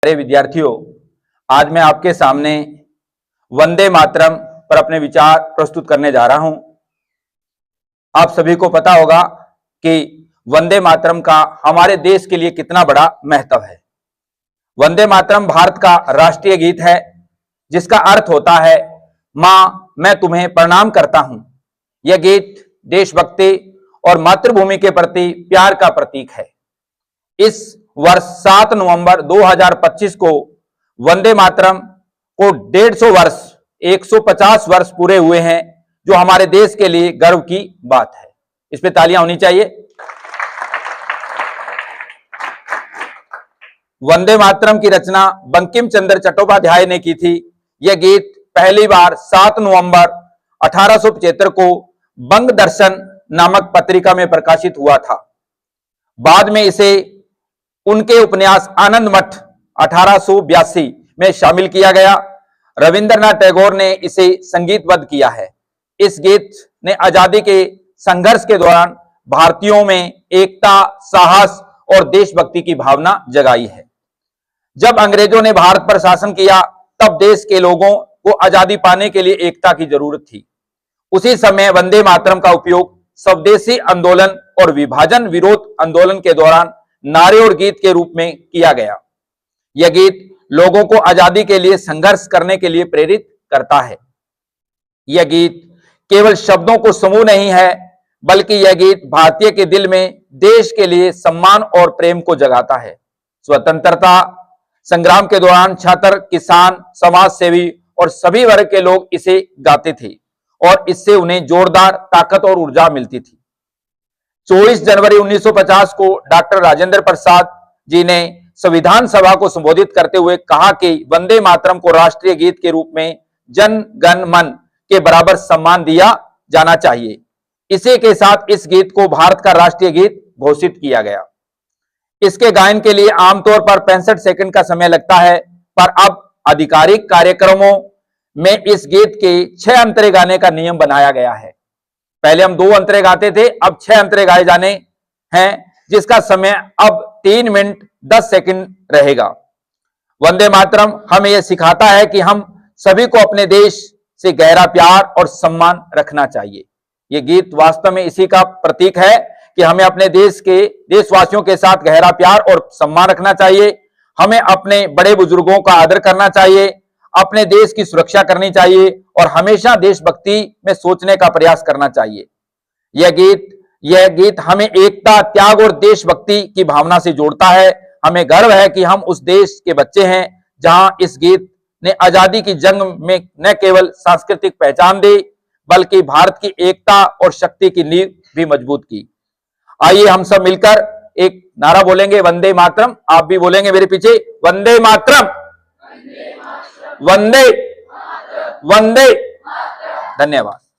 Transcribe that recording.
प्यारे विद्यार्थियों, आज मैं आपके सामने वंदे मातरम पर अपने विचार प्रस्तुत करने जा रहा हूं। आप सभी को पता होगा कि वंदे मातरम का हमारे देश के लिए कितना बड़ा महत्व है। वंदे मातरम भारत का राष्ट्रीय गीत है, जिसका अर्थ होता है मां मैं तुम्हें प्रणाम करता हूं। यह गीत देशभक्ति और मातृभूमि के प्रति प्यार का प्रतीक है। इस वर्ष 7 नवंबर 2025 को वंदे मातरम को 150 वर्ष 150 वर्ष पूरे हुए हैं, जो हमारे देश के लिए गर्व की बात है। इस पे तालियां होनी चाहिए। वंदे मातरम की रचना बंकिम चंद्र चट्टोपाध्याय ने की थी। यह गीत पहली बार 7 नवंबर 1875 को बंग दर्शन नामक पत्रिका में प्रकाशित हुआ था। बाद में इसे उनके उपन्यास आनंद मठ 1882 में शामिल किया गया। रविंद्रनाथ टैगोर ने इसे संगीतबद्ध किया है। इस गीत ने आजादी के संघर्ष के दौरान भारतीयों में एकता, साहस और देशभक्ति की भावना जगाई है। जब अंग्रेजों ने भारत पर शासन किया, तब देश के लोगों को आजादी पाने के लिए एकता की जरूरत थी। उसी समय वंदे मातरम का उपयोग स्वदेशी आंदोलन और विभाजन विरोध आंदोलन के दौरान नारे और गीत के रूप में किया गया। यह गीत लोगों को आजादी के लिए संघर्ष करने के लिए प्रेरित करता है। यह गीत केवल शब्दों को समूह नहीं है, बल्कि यह गीत भारतीय के दिल में देश के लिए सम्मान और प्रेम को जगाता है। स्वतंत्रता संग्राम के दौरान छात्र, किसान, समाज सेवी और सभी वर्ग के लोग इसे गाते थे और इससे उन्हें जोरदार ताकत और ऊर्जा मिलती थी। 24 जनवरी 1950 को डॉक्टर राजेंद्र प्रसाद जी ने संविधान सभा को संबोधित करते हुए कहा कि वंदे मातरम को राष्ट्रीय गीत के रूप में जन गण मन के बराबर सम्मान दिया जाना चाहिए। इसी के साथ इस गीत को भारत का राष्ट्रीय गीत घोषित किया गया। इसके गायन के लिए आमतौर पर 65 सेकंड का समय लगता है, पर अब आधिकारिक कार्यक्रमों में इस गीत के 6 अंतरे गाने का नियम बनाया गया है। पहले हम 2 अंतरे गाते थे, अब 6 अंतरे गाए जाने हैं, जिसका समय अब 3 मिनट 10 सेकंड रहेगा। वंदे मातरम हमें यह सिखाता है कि हम सभी को अपने देश से गहरा प्यार और सम्मान रखना चाहिए। यह गीत वास्तव में इसी का प्रतीक है कि हमें अपने देशवासियों के साथ गहरा प्यार और सम्मान रखना चाहिए। हमें अपने बड़े बुजुर्गों का आदर करना चाहिए, अपने देश की सुरक्षा करनी चाहिए और हमेशा देशभक्ति में सोचने का प्रयास करना चाहिए। यह गीत हमें एकता, त्याग और देशभक्ति की भावना से जोड़ता है। हमें गर्व है कि हम उस देश के बच्चे हैं जहां इस गीत ने आजादी की जंग में न केवल सांस्कृतिक पहचान दी, बल्कि भारत की एकता और शक्ति की नींव भी मजबूत की। आइए हम सब मिलकर एक नारा बोलेंगे, वंदे मातरम। आप भी बोलेंगे मेरे पीछे, वंदे मातरम, वंदे वंदे। धन्यवाद।